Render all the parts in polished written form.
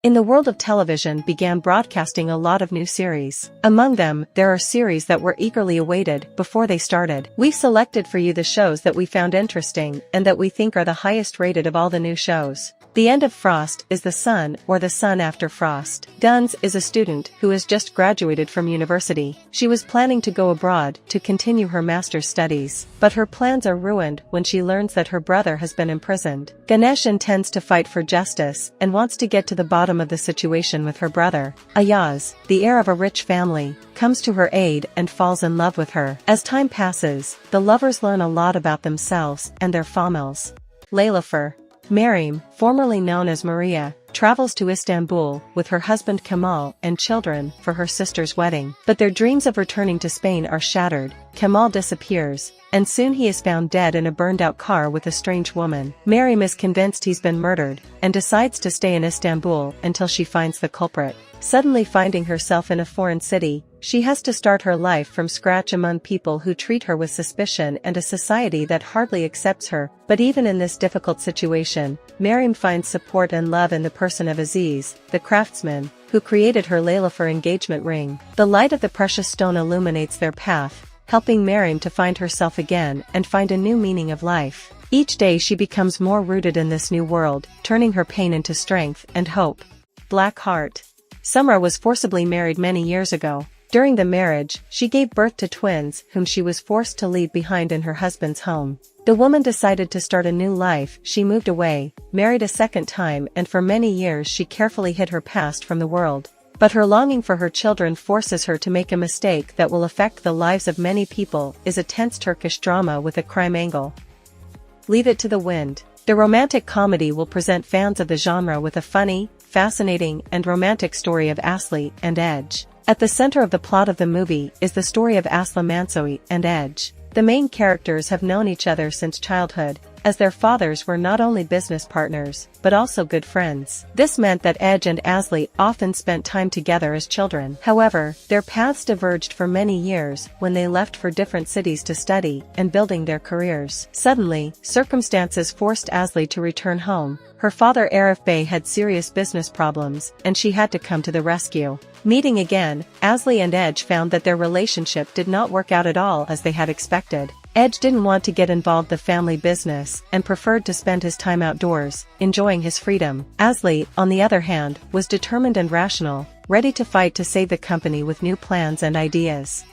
In the world of television began broadcasting a lot of new series. Among them, there are series that were eagerly awaited before they started. We've selected for you the shows that we found interesting and that we think are the highest rated of all the new shows. The End of Frost is the sun, or the sun after frost. Duns is a student who has just graduated from university. She was planning to go abroad to continue her master's studies, but her plans are ruined when she learns that her brother has been imprisoned. Ganesh intends to fight for justice and wants to get to the bottom of the situation with her brother. Ayaz, the heir of a rich family, comes to her aid and falls in love with her. As time passes, the lovers learn a lot about themselves and their famils. Leylifer. Meryem, formerly known as Maria, travels to Istanbul with her husband Kemal and children for her sister's wedding. But their dreams of returning to Spain are shattered. Kemal disappears, and soon he is found dead in a burned-out car with a strange woman. Meryem is convinced he's been murdered, and decides to stay in Istanbul until she finds the culprit. Suddenly finding herself in a foreign city, she has to start her life from scratch among people who treat her with suspicion and a society that hardly accepts her. But even in this difficult situation, Meryem finds support and love in the person of Aziz, the craftsman, who created her Leylifer engagement ring. The light of the precious stone illuminates their path, helping Meryem to find herself again and find a new meaning of life. Each day she becomes more rooted in this new world, turning her pain into strength and hope. Black Heart. Summer was forcibly married many years ago. During the marriage, she gave birth to twins whom she was forced to leave behind in her husband's home. The woman decided to start a new life. She moved away, married a second time, and for many years she carefully hid her past from the world. But her longing for her children forces her to make a mistake that will affect the lives of many people. Is a tense Turkish drama with a crime angle. Leave It to the Wind. The romantic comedy will present fans of the genre with a funny, fascinating, and romantic story of Asli and Edge. At the center of the plot of the movie is the story of Asli Mansoy and Edge. The main characters have known each other since childhood, as their fathers were not only business partners, but also good friends. This meant that Edge and Asli often spent time together as children. However, their paths diverged for many years when they left for different cities to study and building their careers. Suddenly, circumstances forced Asli to return home. Her father Arif Bey had serious business problems, and she had to come to the rescue. Meeting again, Asli and Edge found that their relationship did not work out at all as they had expected. Edge didn't want to get involved in the family business and preferred to spend his time outdoors, enjoying his freedom. Asli, on the other hand, was determined and rational, ready to fight to save the company with new plans and ideas.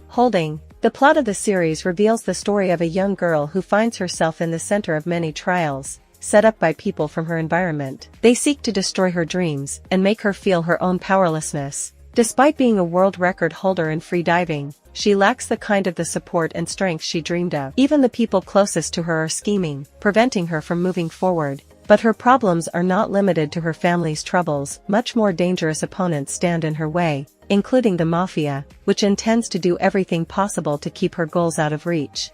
Holding. The plot of the series reveals the story of a young girl who finds herself in the center of many trials, set up by people from her environment. They seek to destroy her dreams and make her feel her own powerlessness. Despite being a world record holder in free diving, she lacks the kind of the support and strength she dreamed of. Even the people closest to her are scheming, preventing her from moving forward. But her problems are not limited to her family's troubles. Much more dangerous opponents stand in her way, including the Mafia, which intends to do everything possible to keep her goals out of reach.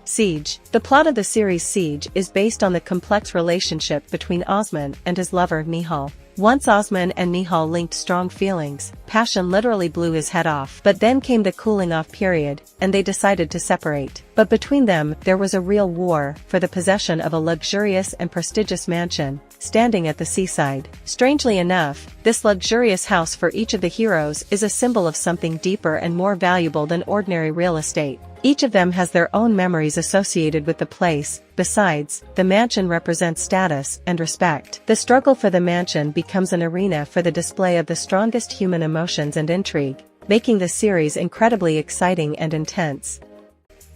Siege. The plot of the series Siege is based on the complex relationship between Osman and his lover Nihal. Once Osman and Nihal linked strong feelings, passion literally blew his head off. But then came the cooling off period, and they decided to separate. But between them there was a real war for the possession of a luxurious and prestigious mansion, standing at the seaside. Strangely enough, this luxurious house for each of the heroes is a symbol of something deeper and more valuable than ordinary real estate. Each of them has their own memories associated with the place. Besides, the mansion represents status and respect. The struggle for the mansion becomes an arena for the display of the strongest human emotions and intrigue, making the series incredibly exciting and intense.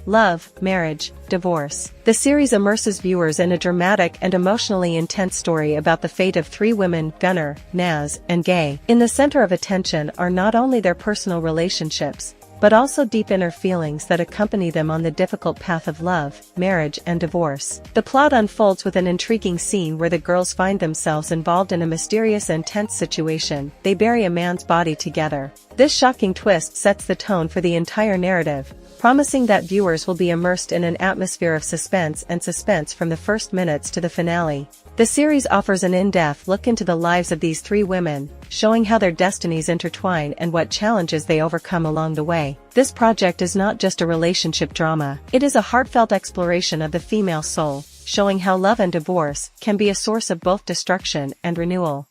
Love, marriage, divorce. The series immerses viewers in a dramatic and emotionally intense story about the fate of three women, Gunnar, Naz, and Gay. In the center of attention are not only their personal relationships, but also deep inner feelings that accompany them on the difficult path of love, marriage, and divorce. The plot unfolds with an intriguing scene where the girls find themselves involved in a mysterious and tense situation. They bury a man's body together. This shocking twist sets the tone for the entire narrative, promising that viewers will be immersed in an atmosphere of suspense from the first minutes to the finale. The series offers an in-depth look into the lives of these three women, showing how their destinies intertwine and what challenges they overcome along the way. This project is not just a relationship drama, it is a heartfelt exploration of the female soul, showing how love and divorce can be a source of both destruction and renewal.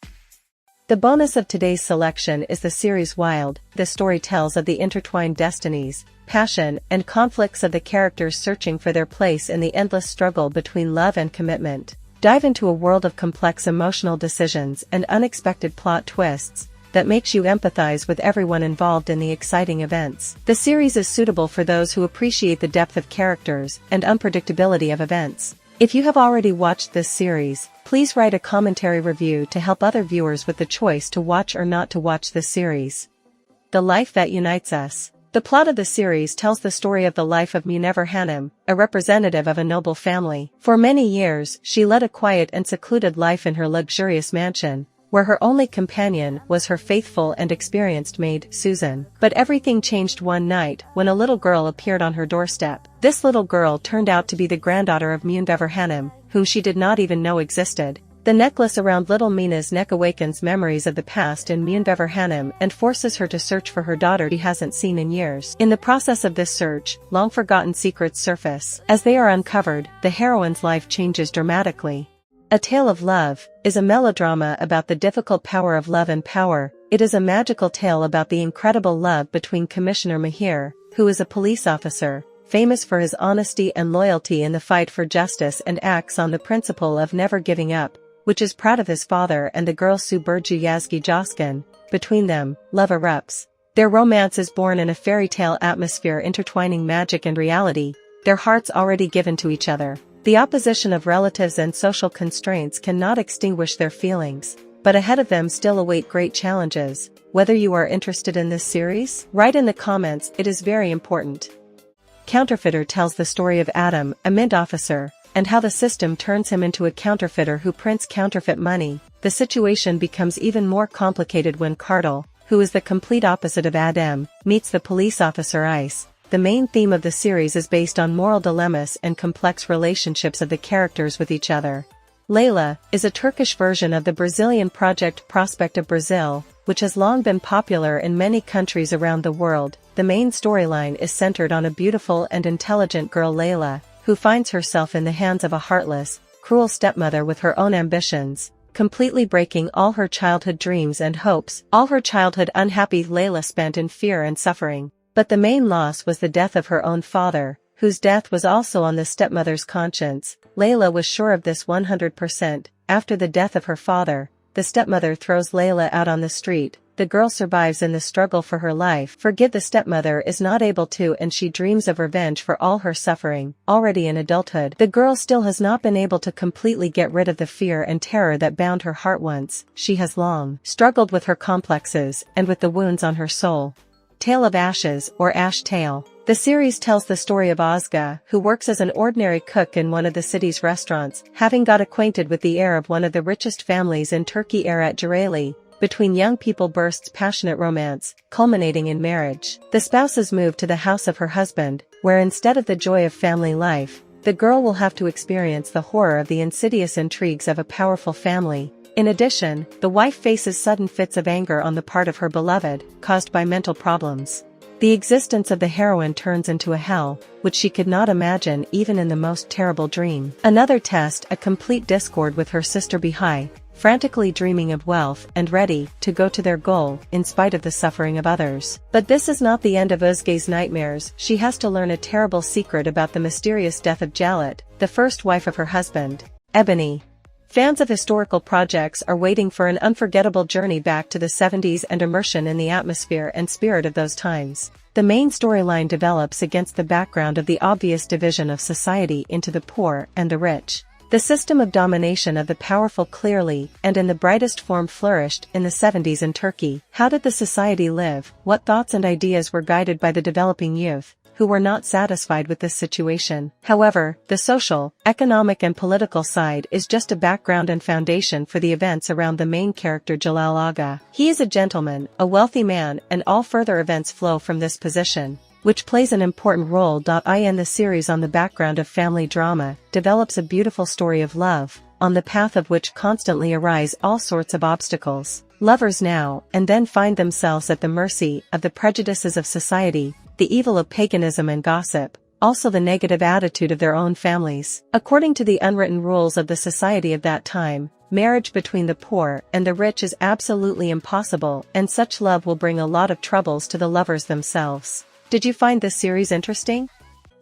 The bonus of today's selection is the series Wild. This story tells of the intertwined destinies, passion, and conflicts of the characters searching for their place in the endless struggle between love and commitment. Dive into a world of complex emotional decisions and unexpected plot twists that makes you empathize with everyone involved in the exciting events. The series is suitable for those who appreciate the depth of characters and unpredictability of events. If you have already watched this series, please write a commentary review to help other viewers with the choice to watch or not to watch this series. The Life That Unites Us. The plot of the series tells the story of the life of Leylifer Hanım, a representative of a noble family. For many years, she led a quiet and secluded life in her luxurious mansion, where her only companion was her faithful and experienced maid, Susan. But everything changed one night when a little girl appeared on her doorstep. This little girl turned out to be the granddaughter of Leylifer Hanım, whom she did not even know existed. The necklace around little Mina's neck awakens memories of the past in Leylifer Hanım and forces her to search for her daughter she hasn't seen in years. In the process of this search, long-forgotten secrets surface. As they are uncovered, the heroine's life changes dramatically. A Tale of Love is a melodrama about the difficult power of love and power. It is a magical tale about the incredible love between Commissioner Mahir, who is a police officer, famous for his honesty and loyalty in the fight for justice and acts on the principle of never giving up, which is proud of his father, and the girl Suburju Yazgi Joskin. Between them, love erupts. Their romance is born in a fairy tale atmosphere intertwining magic and reality, their hearts already given to each other. The opposition of relatives and social constraints cannot extinguish their feelings, but ahead of them still await great challenges. Whether you are interested in this series, write in the comments, it is very important. Counterfeiter tells the story of Adam, a mint officer, and how the system turns him into a counterfeiter who prints counterfeit money. The situation becomes even more complicated when Kartal, who is the complete opposite of Adam, meets the police officer Ice. The main theme of the series is based on moral dilemmas and complex relationships of the characters with each other. Leila is a Turkish version of the Brazilian project Prospect of Brazil, which has long been popular in many countries around the world. The main storyline is centered on a beautiful and intelligent girl, Leila, who finds herself in the hands of a heartless, cruel stepmother with her own ambitions, completely breaking all her childhood dreams and hopes. All her childhood unhappy Leila spent in fear and suffering. But the main loss was the death of her own father, whose death was also on the stepmother's conscience. Leila was sure of this 100%. After the death of her father, the stepmother throws Leila out on the street. The girl survives in the struggle for her life. Forgive the stepmother is not able to, and she dreams of revenge for all her suffering. Already in adulthood, the girl still has not been able to completely get rid of the fear and terror that bound her heart once. She has long struggled with her complexes and with the wounds on her soul. Tale of Ashes, or Ash Tale. The series tells the story of Ozga, who works as an ordinary cook in one of the city's restaurants, having got acquainted with the heir of one of the richest families in Turkey, Erat Jareli. Between young people bursts passionate romance, culminating in marriage. The spouses move to the house of her husband, where instead of the joy of family life, the girl will have to experience the horror of the insidious intrigues of a powerful family. In addition, the wife faces sudden fits of anger on the part of her beloved, caused by mental problems. The existence of the heroine turns into a hell, which she could not imagine even in the most terrible dream. Another test, a complete discord with her sister Bihai, frantically dreaming of wealth and ready to go to their goal in spite of the suffering of others. But this is not the end of Özge's nightmares. She has to learn a terrible secret about the mysterious death of Jalet, the first wife of her husband, Ebony. Fans of historical projects are waiting for an unforgettable journey back to the 70s and immersion in the atmosphere and spirit of those times. The main storyline develops against the background of the obvious division of society into the poor and the rich. The system of domination of the powerful clearly and in the brightest form flourished in the 70s in Turkey. How did the society live? What thoughts and ideas were guided by the developing youth, who were not satisfied with this situation? However, the social, economic and political side is just a background and foundation for the events around the main character Jalal Aga. He is a gentleman, a wealthy man, and all further events flow from this position, which plays an important role. In the series on the background of family drama, develops a beautiful story of love, on the path of which constantly arise all sorts of obstacles. Lovers now and then find themselves at the mercy of the prejudices of society, the evil of paganism and gossip, also the negative attitude of their own families. According to the unwritten rules of the society of that time, marriage between the poor and the rich is absolutely impossible, and such love will bring a lot of troubles to the lovers themselves. Did you find this series interesting?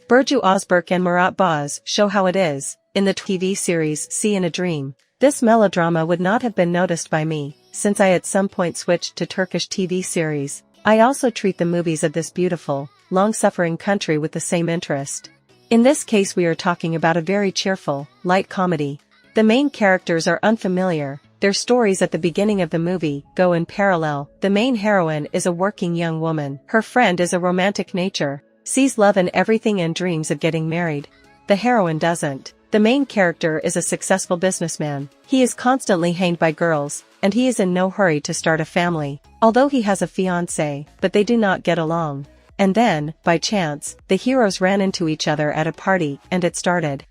Burcu Özberk and Murat Boz show how it is, in the TV series See in a Dream. This melodrama would not have been noticed by me, since I at some point switched to Turkish TV series. I also treat the movies of this beautiful, long-suffering country with the same interest. In this case we are talking about a very cheerful, light comedy. The main characters are unfamiliar, their stories at the beginning of the movie go in parallel. The main heroine is a working young woman. Her friend is a romantic nature, sees love in everything and dreams of getting married. The heroine doesn't. The main character is a successful businessman. He is constantly hanged by girls, and he is in no hurry to start a family, although he has a fiancée, but they do not get along. And then, by chance, the heroes ran into each other at a party, and it started.